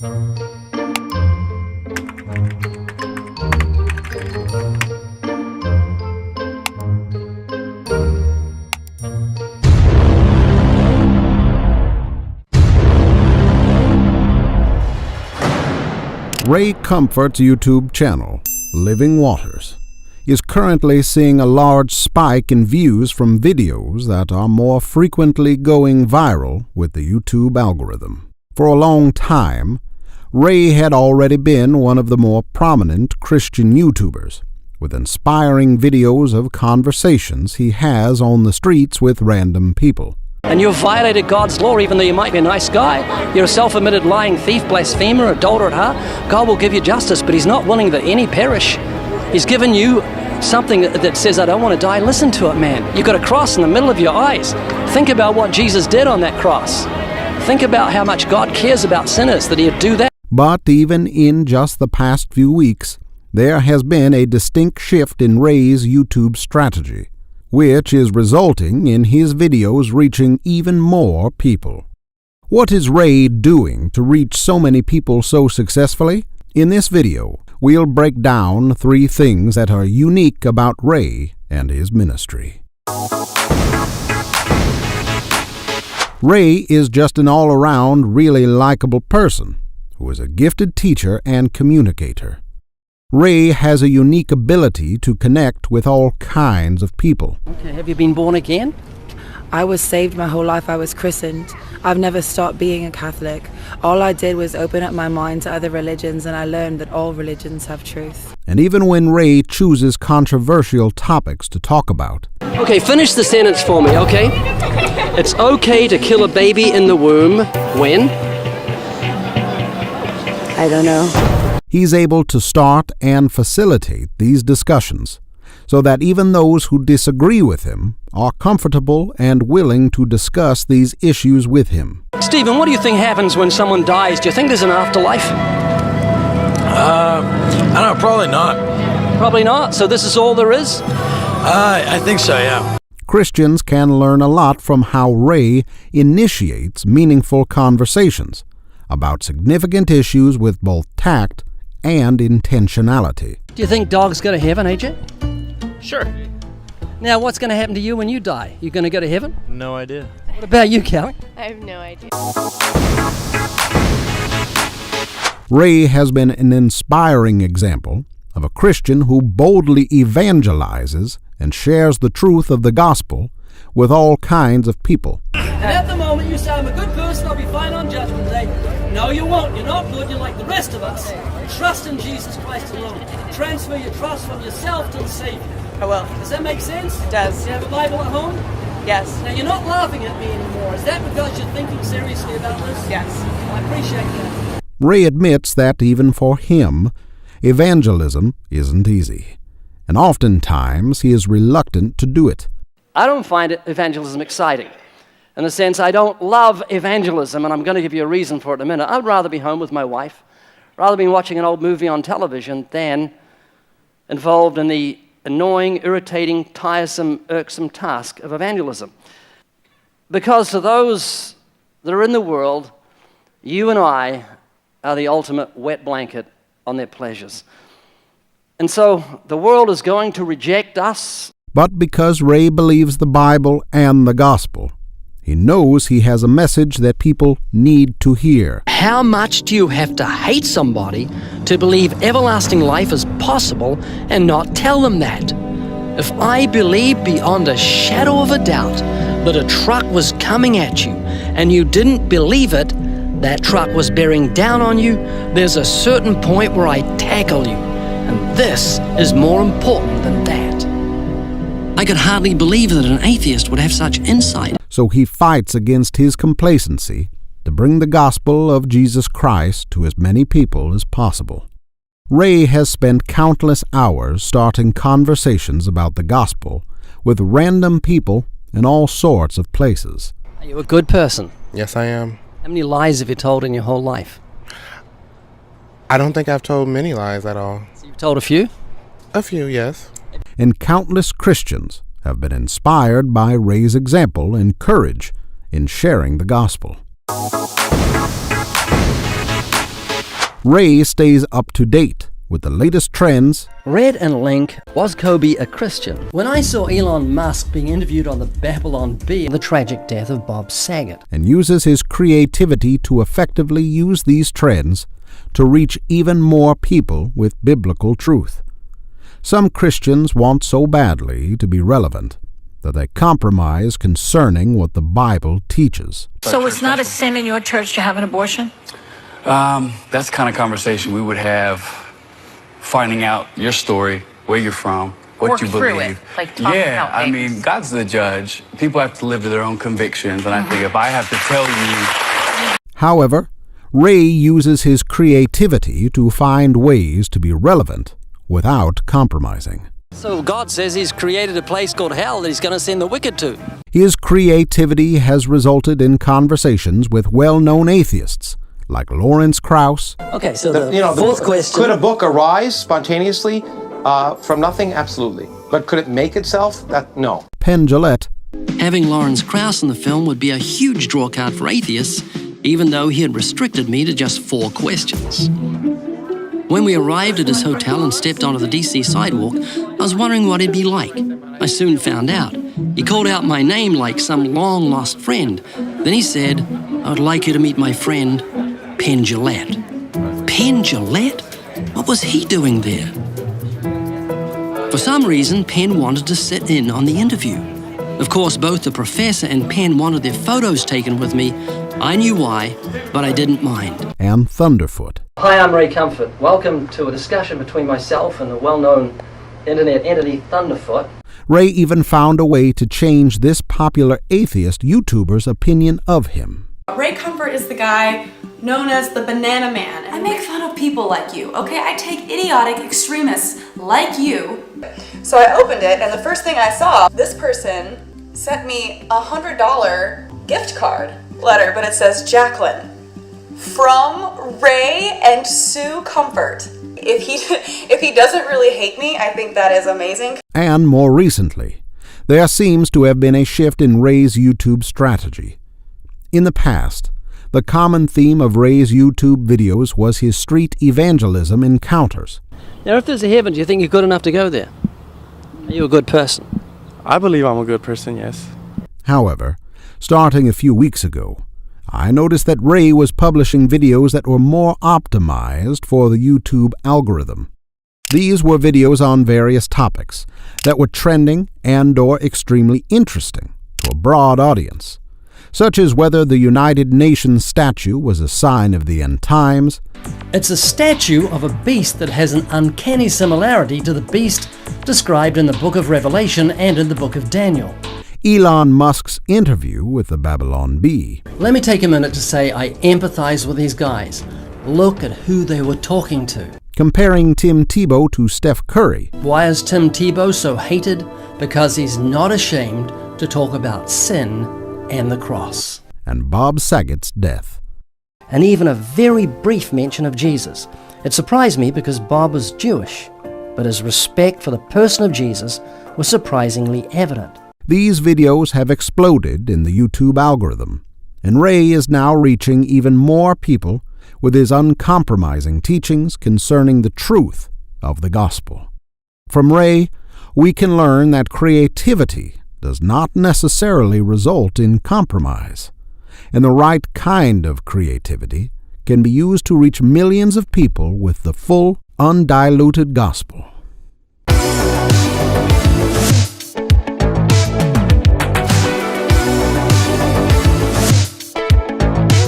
Ray Comfort's YouTube channel, Living Waters, is currently seeing a large spike in views from videos that are more frequently going viral with the YouTube algorithm. For a long time, Ray had already been one of the more prominent Christian YouTubers, with inspiring videos of conversations he has on the streets with random people. And you've violated God's law, even though you might be a nice guy. You're a self-admitted lying thief, blasphemer, adulterer at heart. God will give you justice, but He's not willing that any perish. He's given you something that says, I don't want to die. Listen to it, man. You've got a cross in the middle of your eyes. Think about what Jesus did on that cross. Think about how much God cares about sinners, that He'd do that. But even in just the past few weeks, there has been a distinct shift in Ray's YouTube strategy, which is resulting in his videos reaching even more people. What is Ray doing to reach so many people so successfully? In this video, we'll break down 3 things that are unique about Ray and his ministry. Ray is just an all-around, really likable person who is a gifted teacher and communicator. Ray has a unique ability to connect with all kinds of people. Okay, have you been born again? I was saved my whole life. I was christened. I've never stopped being a Catholic. All I did was open up my mind to other religions, and I learned that all religions have truth. And even when Ray chooses controversial topics to talk about. Okay, finish the sentence for me, okay? It's okay to kill a baby in the womb when? I don't know. He's able to start and facilitate these discussions so that even those who disagree with him are comfortable and willing to discuss these issues with him. Stephen, what do you think happens when someone dies? Do you think there's an afterlife? I don't know, probably not. Probably not? So this is all there is? I think so, yeah. Christians can learn a lot from how Ray initiates meaningful conversations about significant issues with both tact and intentionality. Do you think dogs go to heaven, AJ? Sure. Now, what's going to happen to you when you die? You going to go to heaven? No idea. What about you, Kelly? I have no idea. Ray has been an inspiring example of a Christian who boldly evangelizes and shares the truth of the gospel with all kinds of people. And at the moment you say, I'm a good person, I'll be fine on Judgment Day. No, you won't. You're not good. You're like the rest of us. Trust in Jesus Christ alone. Transfer your trust from yourself to the Savior. I will. Does that make sense? It does. You have a Bible at home? Yes. Now, you're not laughing at me anymore. Is that because you're thinking seriously about this? Yes. I appreciate that. Ray admits that even for him, evangelism isn't easy, and oftentimes he is reluctant to do it. I don't find evangelism exciting. In the sense, I don't love evangelism, and I'm going to give you a reason for it in a minute. I'd rather be home with my wife, rather be watching an old movie on television than involved in the annoying, irritating, tiresome, irksome task of evangelism. Because to those that are in the world, you and I are the ultimate wet blanket on their pleasures. And so the world is going to reject us. But because Ray believes the Bible and the gospel, he knows he has a message that people need to hear. How much do you have to hate somebody to believe everlasting life is possible and not tell them that? If I believed beyond a shadow of a doubt that a truck was coming at you and you didn't believe it, that truck was bearing down on you, there's a certain point where I tackle you. And this is more important than that. I could hardly believe that an atheist would have such insight. So he fights against his complacency to bring the gospel of Jesus Christ to as many people as possible. Ray has spent countless hours starting conversations about the gospel with random people in all sorts of places. Are you a good person? Yes, I am. How many lies have you told in your whole life? I don't think I've told many lies at all. So you've told a few? A few, yes. And countless Christians have been inspired by Ray's example and courage in sharing the gospel. Ray stays up to date with the latest trends. Red and Link, was Kobe a Christian? When I saw Elon Musk being interviewed on the Babylon Bee, the tragic death of Bob Saget. And uses his creativity to effectively use these trends to reach even more people with biblical truth. Some Christians want so badly to be relevant that they compromise concerning what the Bible teaches. So it's not a sin in your church to have an abortion? That's the kind of conversation we would have, finding out your story, where you're from, what Work you through believe. it, like talk Yeah, out I things. mean, God's the judge. People have to live to their own convictions, and I think if I have to tell you... However, Ray uses his creativity to find ways to be relevant without compromising. So God says he's created a place called hell that he's going to send the wicked to. His creativity has resulted in conversations with well-known atheists like Lawrence Krauss, Okay, so the fourth question. Could a book arise spontaneously from nothing? Absolutely. But could it make itself? No. Penn Jillette, Having Lawrence Krauss in the film would be a huge draw card for atheists, even though he had restricted me to just 4 questions. When we arrived at his hotel and stepped onto the DC sidewalk, I was wondering what he'd be like. I soon found out. He called out my name like some long-lost friend. Then he said, "I would like you to meet my friend, Penn Jillette." Penn Jillette? What was he doing there? For some reason, Penn wanted to sit in on the interview. Of course, both the professor and Penn wanted their photos taken with me. I knew why, but I didn't mind. and Thunderfoot. Hi, I'm Ray Comfort. Welcome to a discussion between myself and the well-known internet entity Thunderfoot. Ray even found a way to change this popular atheist YouTuber's opinion of him. Ray Comfort is the guy known as the Banana Man. I make fun of people like you, okay? I take idiotic extremists like you. So I opened it, and the first thing I saw, this person sent me a $100 gift card letter, but it says Jacqueline from Ray and Sue Comfort. If he doesn't really hate me, I think that is amazing. And more recently, there seems to have been a shift in Ray's YouTube strategy. In the past, the common theme of Ray's YouTube videos was his street evangelism encounters. Now, if there's a heaven, do you think you're good enough to go there? Are you a good person? I believe I'm a good person, yes. However, starting a few weeks ago, I noticed that Ray was publishing videos that were more optimized for the YouTube algorithm. These were videos on various topics that were trending and/or extremely interesting to a broad audience, such as whether the United Nations statue was a sign of the end times. It's a statue of a beast that has an uncanny similarity to the beast described in the book of Revelation and in the book of Daniel. Elon Musk's interview with the Babylon Bee. Let me take a minute to say I empathize with these guys. Look at who they were talking to. Comparing Tim Tebow to Steph Curry. Why is Tim Tebow so hated? Because he's not ashamed to talk about sin and the cross. And Bob Saget's death. And even a very brief mention of Jesus. It surprised me because Bob was Jewish, but his respect for the person of Jesus was surprisingly evident. These videos have exploded in the YouTube algorithm, and Ray is now reaching even more people with his uncompromising teachings concerning the truth of the gospel. From Ray, we can learn that creativity does not necessarily result in compromise, and the right kind of creativity can be used to reach millions of people with the full, undiluted gospel.